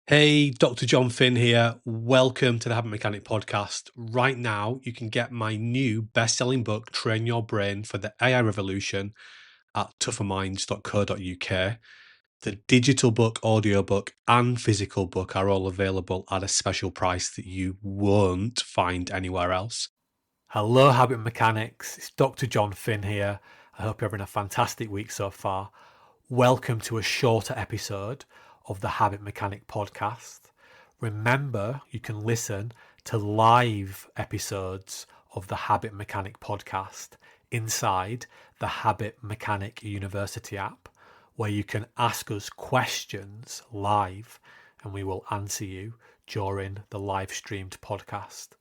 Hey, Dr. Jon Finn here. Welcome to the Habit Mechanic podcast. Right now, you can get my new best-selling book, Train Your Brain for the AI Revolution, at tougherminds.co.uk. The digital book, audiobook, and physical book are all available at a special price that you won't find anywhere else. Hello, Habit Mechanics. It's Dr. Jon Finn here. I hope you're having a fantastic week so far. Welcome to a shorter episode of the Habit Mechanic podcast. Remember, you can listen to live episodes of the Habit Mechanic podcast inside the Habit Mechanic University app, where you can ask us questions live and we will answer you during the live streamed podcast.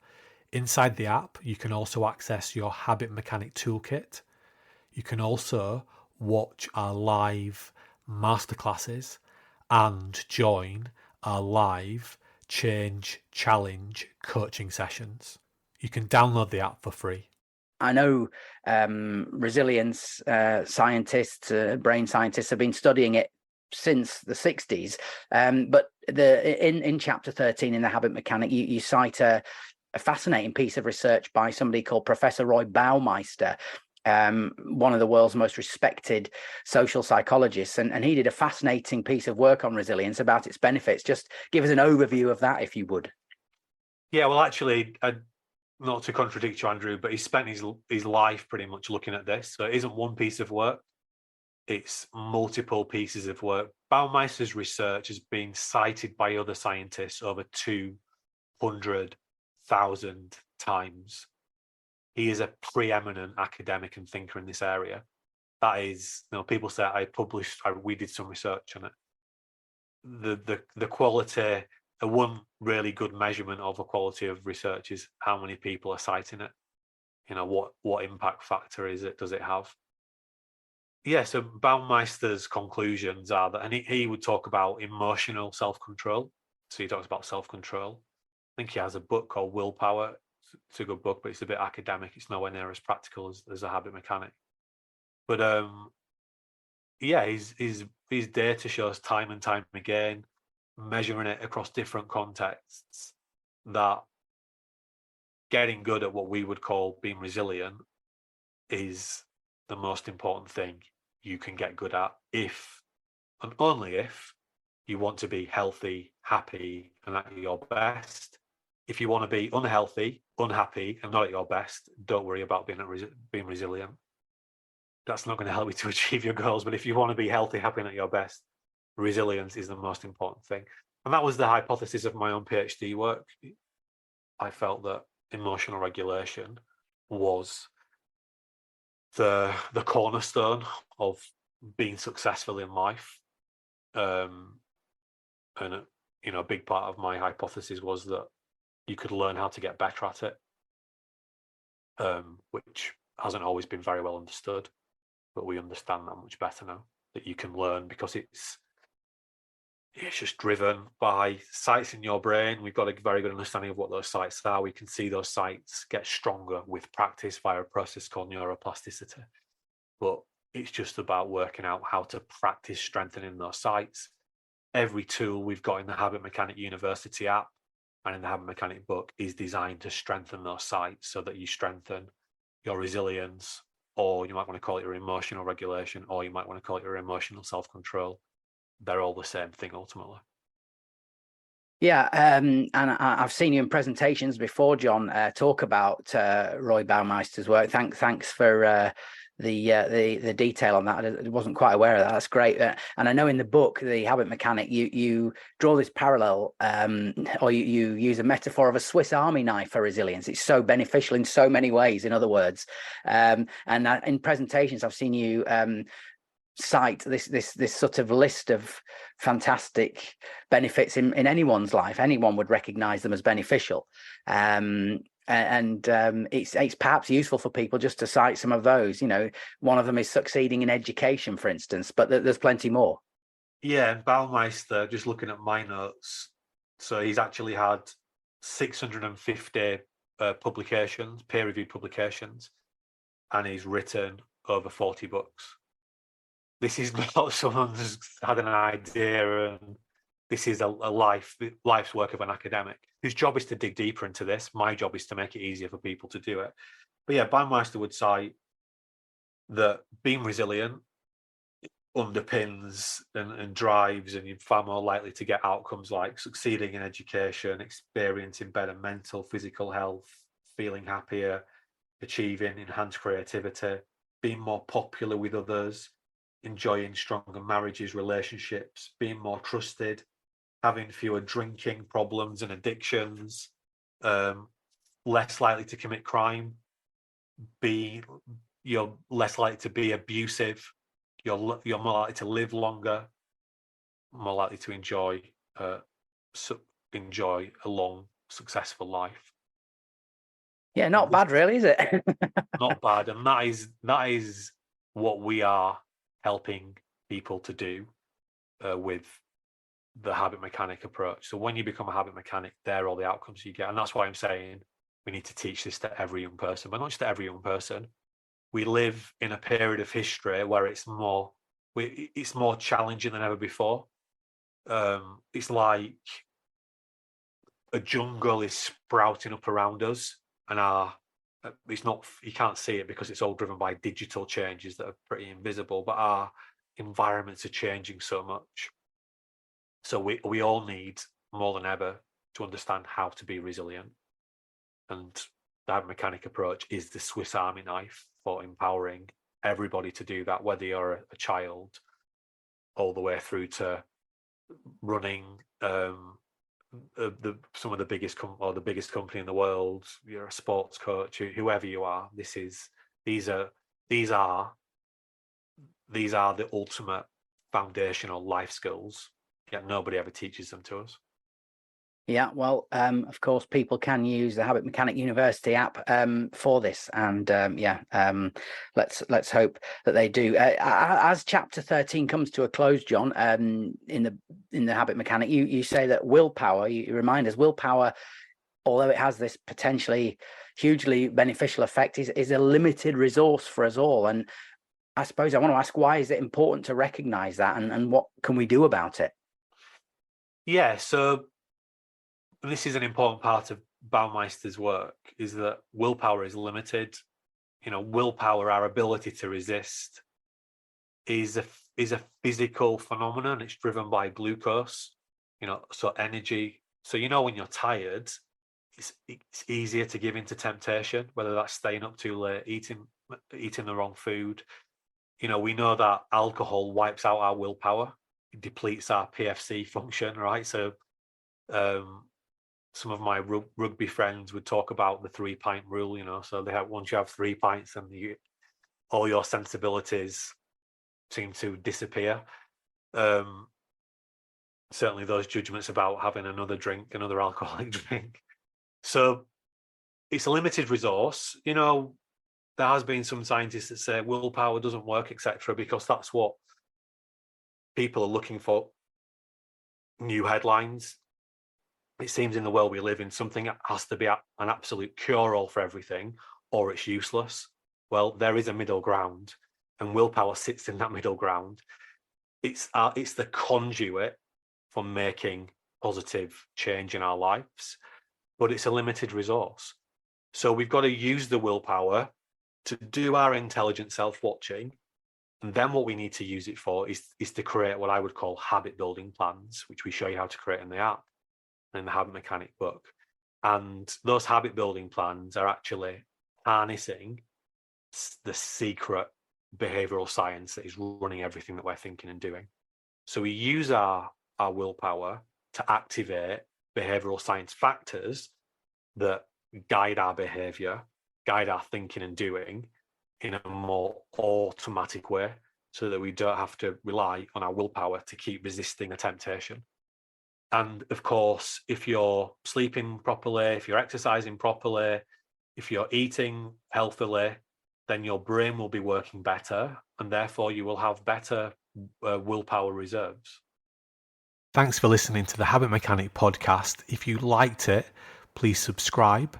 Inside the app, you can also access your Habit Mechanic Toolkit. You can also watch our live masterclasses and join our live Change Challenge coaching sessions. You can download the app for free. I know resilience scientists, brain scientists have been studying it since the 60s. But in chapter 13 in the Habit Mechanic, you cite a fascinating piece of research by somebody called Professor Roy Baumeister, one of the world's most respected social psychologists. And he did a fascinating piece of work on resilience about its benefits. Just give us an overview of that, if you would. Yeah, well, actually, not to contradict you, Andrew, but he spent his life pretty much looking at this. So it isn't one piece of work. It's multiple pieces of work. Baumeister's research has been cited by other scientists over 200,000 times. He is a preeminent academic and thinker in this area. That is, people say we did some research on it. The quality, the one really good measurement of the quality of research is how many people are citing it. What impact factor does it have? Yeah, so Baumeister's conclusions are that, and he would talk about emotional self-control. So he talks about self-control. I think he has a book called Willpower. It's a good book, but it's a bit academic. It's nowhere near as practical as a Habit Mechanic. But his data shows time and time again, measuring it across different contexts, that getting good at what we would call being resilient is the most important thing you can get good at, if and only if you want to be healthy, happy, and at your best. If you want to be unhealthy, unhappy, and not at your best, don't worry about being resilient. That's not going to help you to achieve your goals. But if you want to be healthy, happy, and at your best, resilience is the most important thing. And that was the hypothesis of my own PhD work. I felt that emotional regulation was the cornerstone of being successful in life. And a big part of my hypothesis was that you could learn how to get better at it, which hasn't always been very well understood, but we understand that much better now, that you can learn, because it's just driven by sites in your brain. We've got a very good understanding of what those sites are. We can see those sites get stronger with practice via a process called neuroplasticity. But it's just about working out how to practice strengthening those sites. Every tool we've got in the Habit Mechanic University app and in the Habit Mechanic book is designed to strengthen those sites, so that you strengthen your resilience, or you might want to call it your emotional regulation, or you might want to call it your emotional self-control. They're all the same thing ultimately. Yeah, and I've seen you in presentations before, John, talk about Roy Baumeister's work. Thanks for the detail on that. I wasn't quite aware of that. That's great. And I know in the book, The Habit Mechanic, you draw this parallel, or you use a metaphor of a Swiss Army knife for resilience. It's so beneficial in so many ways, in other words. And in presentations, I've seen you cite this sort of list of fantastic benefits in anyone's life. Anyone would recognize them as beneficial. It's perhaps useful for people just to cite some of those. One of them is succeeding in education, for instance, but there's plenty more. Yeah, and Baumeister, just looking at my notes, so he's actually had 650 publications, peer-reviewed publications, and he's written over 40 books. This is not someone who's had an idea and this is a life's work of an academic whose job is to dig deeper into this. My job is to make it easier for people to do it. But yeah, Baumeister would cite that being resilient underpins and drives, and you're far more likely to get outcomes like succeeding in education, experiencing better mental, physical health, feeling happier, achieving enhanced creativity, being more popular with others, enjoying stronger marriages, relationships, being more trusted, having fewer drinking problems and addictions, less likely to commit crime, you're less likely to be abusive, you're more likely to live longer, more likely to enjoy a long, successful life. Yeah, not bad, really, is it? Not bad, and that is what we are helping people to do with the habit mechanic approach. So when you become a habit mechanic, there are all the outcomes you get, and that's why I'm saying we need to teach this to every young person, but not just to every young person. We live in a period of history where it's more challenging than ever before. It's like a jungle is sprouting up around us, and it's not, you can't see it because it's all driven by digital changes that are pretty invisible, but our environments are changing so much. So we all need more than ever to understand how to be resilient. And the habit mechanic approach is the Swiss Army knife for empowering everybody to do that, whether you're a child all the way through to running some of the biggest the biggest company in the world. You're a sports coach, whoever you are. These are the ultimate foundational life skills, yet nobody ever teaches them to us. Yeah, well, of course, people can use the Habit Mechanic University app for this, and let's hope that they do. As Chapter 13 comes to a close, Jon, in the Habit Mechanic, you say that willpower. You remind us, willpower, although it has this potentially hugely beneficial effect, is a limited resource for us all. And I suppose I want to ask, why is it important to recognize that, and what can we do about it? Yeah, so this is an important part of Baumeister's work, is that willpower is limited. Willpower, our ability to resist, is a physical phenomenon. It's driven by glucose, so energy. So when you're tired, it's easier to give into temptation, whether that's staying up too late, eating the wrong food. We know that alcohol wipes out our willpower. It depletes our PFC function, right? So some of my rugby friends would talk about the 3-pint rule, so once you have 3 pints, and all your sensibilities seem to disappear. Certainly those judgments about having another alcoholic drink. So it's a limited resource. There has been some scientists that say willpower doesn't work, etc., because that's what people are looking for. New headlines. It seems in the world we live in, something has to be an absolute cure-all for everything, or it's useless. Well, there is a middle ground, and willpower sits in that middle ground. It's the conduit for making positive change in our lives, but it's a limited resource. So we've got to use the willpower to do our intelligent self-watching, and then what we need to use it for is to create what I would call habit building plans, which we show you how to create in the app, in the Habit Mechanic book. And those habit building plans are actually harnessing the secret behavioral science that is running everything that we're thinking and doing. So we use our willpower to activate behavioral science factors that guide our behavior, guide our thinking and doing in a more automatic way, so that we don't have to rely on our willpower to keep resisting a temptation. And of course, if you're sleeping properly, if you're exercising properly, if you're eating healthily, then your brain will be working better, and therefore you will have better willpower reserves. Thanks for listening to the Habit Mechanic podcast. If you liked it, please subscribe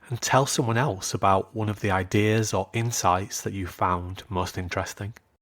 and tell someone else about one of the ideas or insights that you found most interesting.